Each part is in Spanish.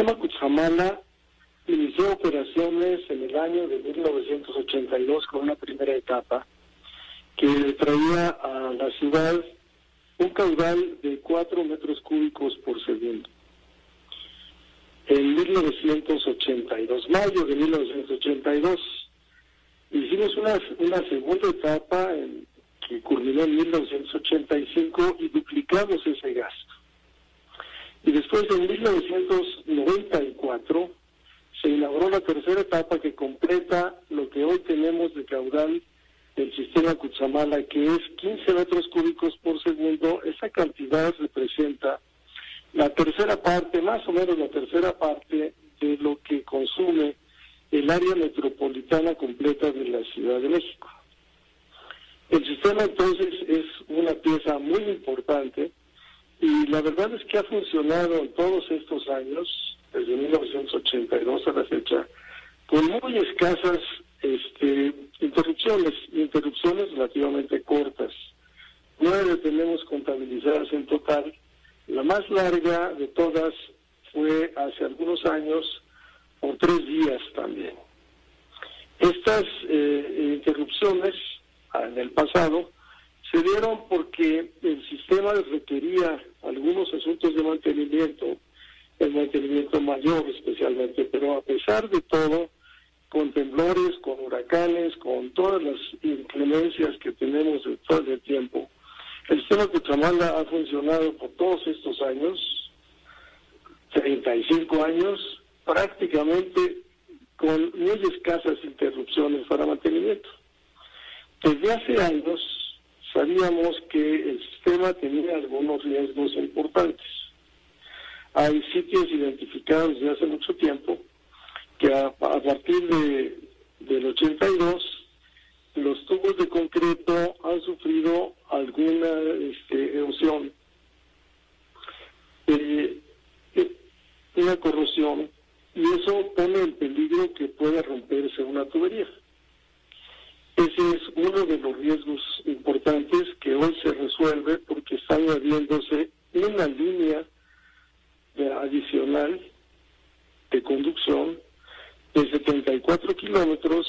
sistema Cutzamala inició operaciones en el año de 1982 con una primera etapa que traía a la ciudad un caudal de 4 metros cúbicos por segundo. En 1982, mayo de 1982, hicimos una segunda etapa que culminó en 1985 y duplicamos ese gasto. Y después en 1994 se inauguró la tercera etapa que completa lo que hoy tenemos de caudal del sistema Cutzamala, que es 15 metros cúbicos por segundo. Esa cantidad representa la tercera parte, más o menos la tercera parte de lo que consume el área metropolitana completa de la Ciudad de México. El sistema entonces es una pieza muy importante y la verdad es que ha funcionado en todos estos años, desde 1982 a la fecha, con muy escasas interrupciones relativamente cortas. 9 tenemos contabilizadas en total. La más larga de todas fue hace algunos años, por 3 días también. Estas interrupciones en el pasado se dieron porque el sistema requería algunos asuntos de mantenimiento, el mantenimiento mayor especialmente, pero a pesar de todo, con temblores, con huracanes, con todas las inclemencias que tenemos de todo el tiempo, el sistema Cutzamala ha funcionado por todos estos años, 35 años, prácticamente con muy escasas interrupciones para mantenimiento. Desde hace años sabíamos que el sistema tenía algunos riesgos importantes. Hay sitios identificados desde hace mucho tiempo que a partir del 82 los tubos de concreto han sufrido alguna erosión, una corrosión, y eso pone en peligro que pueda romperse una tubería. Ese es uno de los riesgos importantes que hoy se resuelve porque está añadiéndose una línea adicional de conducción de 74 kilómetros,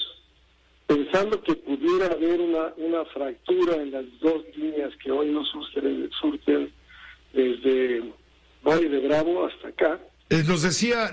pensando que pudiera haber una fractura en las 2 líneas que hoy nos surten desde Valle de Bravo hasta acá. Nos decía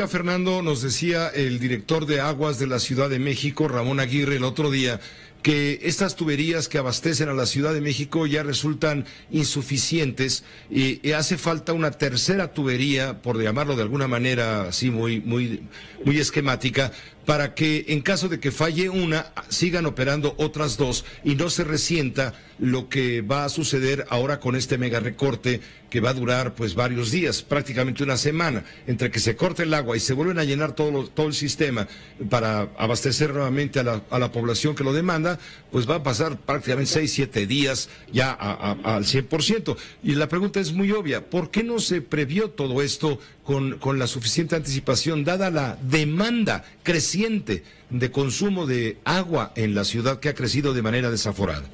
Fernando, nos decía el director de Aguas de la Ciudad de México, Ramón Aguirre, el otro día, que estas tuberías que abastecen a la Ciudad de México ya resultan insuficientes y hace falta una tercera tubería, por llamarlo de alguna manera así muy esquemática, para que en caso de que falle una, sigan operando otras 2 y no se resienta lo que va a suceder ahora con este mega recorte que va a durar pues varios días, prácticamente una semana, entre que se corte el agua y se vuelven a llenar todo el sistema para abastecer nuevamente a la población que lo demanda, pues va a pasar prácticamente 6-7 días ya al 100%. Y la pregunta es muy obvia, ¿por qué no se previó todo esto con la suficiente anticipación, dada la demanda creciente de consumo de agua en la ciudad que ha crecido de manera desaforada?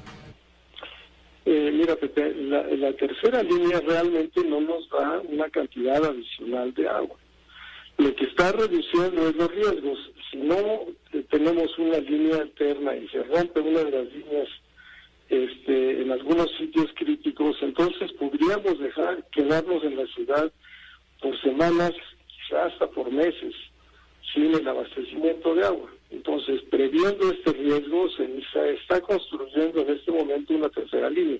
Mira, Pepe, la tercera línea realmente no nos da una cantidad adicional de agua. Lo que está reduciendo es los riesgos. Si no tenemos una línea alterna y se rompe una de las líneas en algunos sitios críticos, entonces podríamos quedarnos en la ciudad por semanas, quizás hasta por meses, sin el abastecimiento de agua. Entonces, previendo este riesgo, se está construyendo en este momento una tercera línea.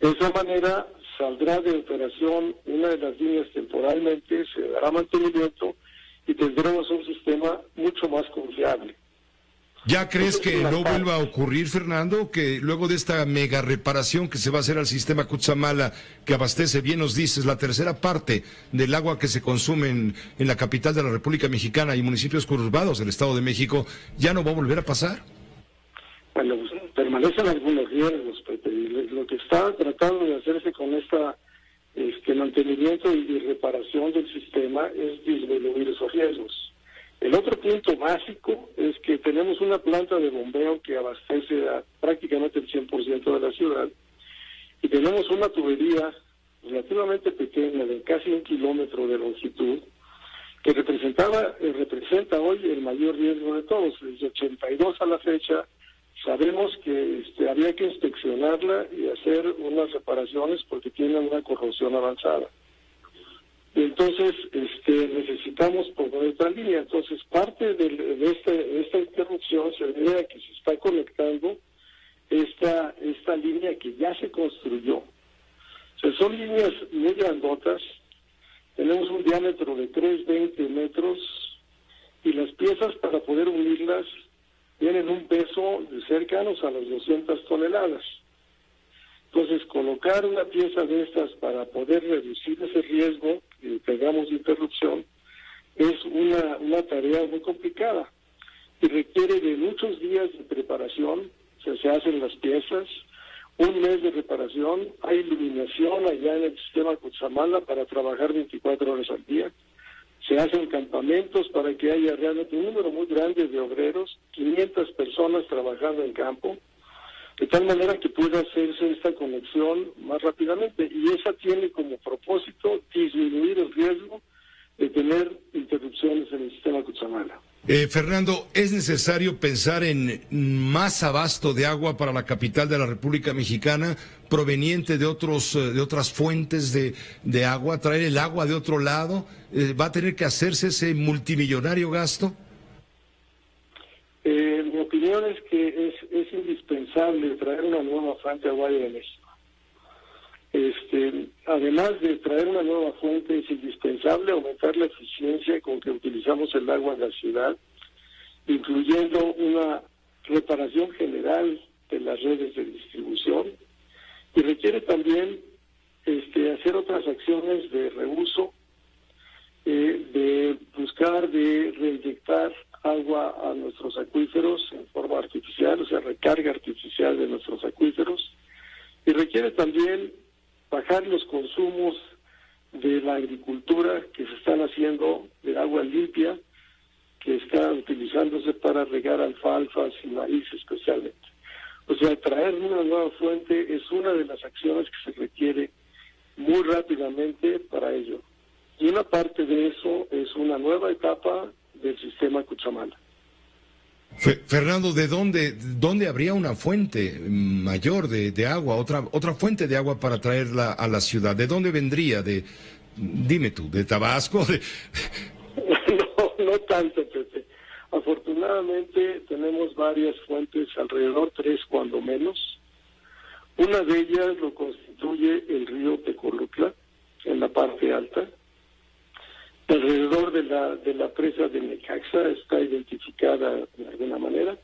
De esa manera saldrá de operación una de las líneas temporalmente, se dará mantenimiento y tendremos un sistema mucho más confiable. ¿Ya crees que no vuelva a ocurrir, Fernando, que luego de esta mega reparación que se va a hacer al sistema Cutzamala, que abastece, bien nos dices, la tercera parte del agua que se consume en la capital de la República Mexicana y municipios conurbados del Estado de México, ya no va a volver a pasar? Bueno, pues, permanecen algunos riesgos, Pepe. Lo que está tratando de hacerse con este mantenimiento y reparación del sistema es disminuir esos riesgos. El otro punto básico es que tenemos una planta de bombeo que abastece a prácticamente el 100% de la ciudad y tenemos una tubería relativamente pequeña de casi 1 kilómetro de longitud que representa hoy el mayor riesgo de todos. Desde 82 a la fecha sabemos que habría que inspeccionarla y hacer unas reparaciones porque tiene una corrosión avanzada. Entonces, necesitamos poner otra línea. Entonces, parte de esta interrupción se debe a que se está conectando esta línea que ya se construyó. O sea, son líneas muy grandotas. Tenemos un diámetro de 320 metros y las piezas para poder unirlas tienen un peso de cercanos a las 200 toneladas. Entonces, colocar una pieza de estas para poder reducir ese riesgo que tengamos de interrupción es una tarea muy complicada y requiere de muchos días de preparación. O sea, se hacen las piezas, un mes de reparación, hay iluminación allá en el sistema Cutzamala para trabajar 24 horas al día. Se hacen campamentos para que haya realmente un número muy grande de obreros, 500 personas trabajando en campo, de tal manera que pueda hacerse esta conexión más rápidamente. Y esa tiene como propósito disminuir el riesgo de tener interrupciones en el sistema Cutzamala. Fernando, ¿es necesario pensar en más abasto de agua para la capital de la República Mexicana, proveniente de otras fuentes de agua, traer el agua de otro lado? ¿Va a tener que hacerse ese multimillonario gasto? Mi opinión es que es indispensable traer una nueva fuente al Valle de México. Además de traer una nueva fuente, es indispensable aumentar la eficiencia con que utilizamos el agua en la ciudad, incluyendo una reparación general de las redes de distribución, y requiere también hacer otras acciones de reuso, de buscar de reinyectar agua a nuestros acuíferos en forma artificial, o sea, recarga artificial de nuestros acuíferos, y requiere también bajar los consumos de la agricultura que se están haciendo de agua limpia, que está utilizándose para regar alfalfas y maíz especialmente. O sea, traer una nueva fuente es una de las acciones que se requiere muy rápidamente para ello. Y una parte de eso es una nueva etapa del sistema Cutzamala. Fernando, ¿de dónde habría una fuente mayor de agua, otra fuente de agua para traerla a la ciudad? ¿De dónde vendría? Dime tú, ¿de Tabasco? No tanto, Pepe. Afortunadamente tenemos varias fuentes, alrededor 3 cuando menos. Una de ellas lo constituye el río Tecolutla, en la parte alta. Alrededor de la presa de Necaxa está identificada de alguna manera.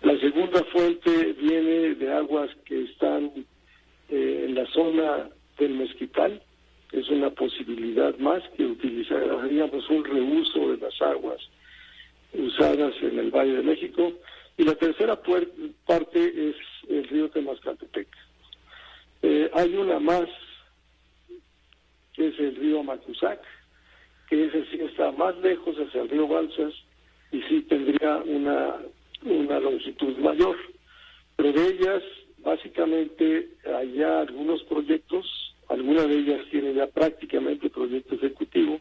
La segunda fuente viene de aguas que están en la zona del Mezquital. Es una posibilidad más que utilizaríamos un reuso de las aguas usadas en el Valle de México. Y la tercera parte es el río Temascaltepec. Hay una más, que es el río Macusac, que ese sí está más lejos hacia el río Balsas y sí tendría una longitud mayor. Pero de ellas, básicamente, hay ya algunos proyectos, alguna de ellas tiene ya prácticamente proyecto ejecutivo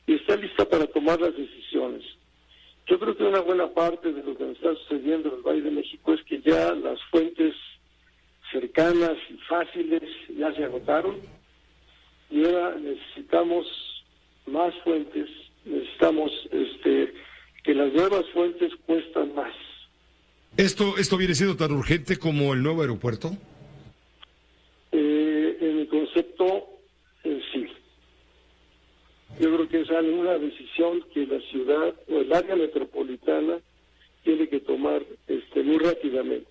y está lista para tomar las decisiones. Yo creo que una buena parte de lo que nos está sucediendo en el Valle de México es que ya las fuentes cercanas y fáciles ya se agotaron y ahora necesitamos más fuentes, necesitamos que las nuevas fuentes cuestan más. ¿Esto viene siendo tan urgente como el nuevo aeropuerto? En mi concepto, sí. Yo creo que es una decisión que la ciudad o el área metropolitana tiene que tomar muy rápidamente.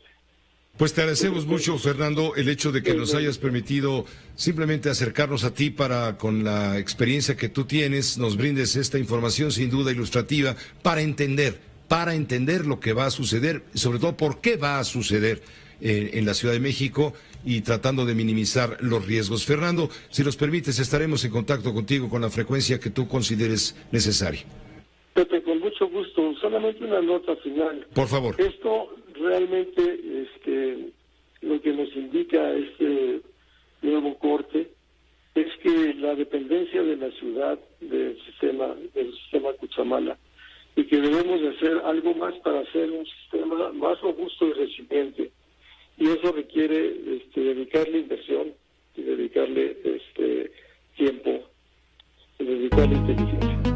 Pues te agradecemos mucho, Fernando, el hecho de que nos hayas permitido simplemente acercarnos a ti para, con la experiencia que tú tienes, nos brindes esta información sin duda ilustrativa para entender lo que va a suceder, sobre todo por qué va a suceder en la Ciudad de México y tratando de minimizar los riesgos. Fernando, si nos permites, estaremos en contacto contigo con la frecuencia que tú consideres necesaria. Pepe, con mucho gusto. Solamente una nota final. Por favor. Esto realmente, lo que nos indica este nuevo corte es que la dependencia de la ciudad del sistema Cutzamala, y que debemos de hacer algo más para hacer un sistema más robusto y resiliente, y eso requiere dedicarle inversión y dedicarle tiempo y dedicarle inteligencia.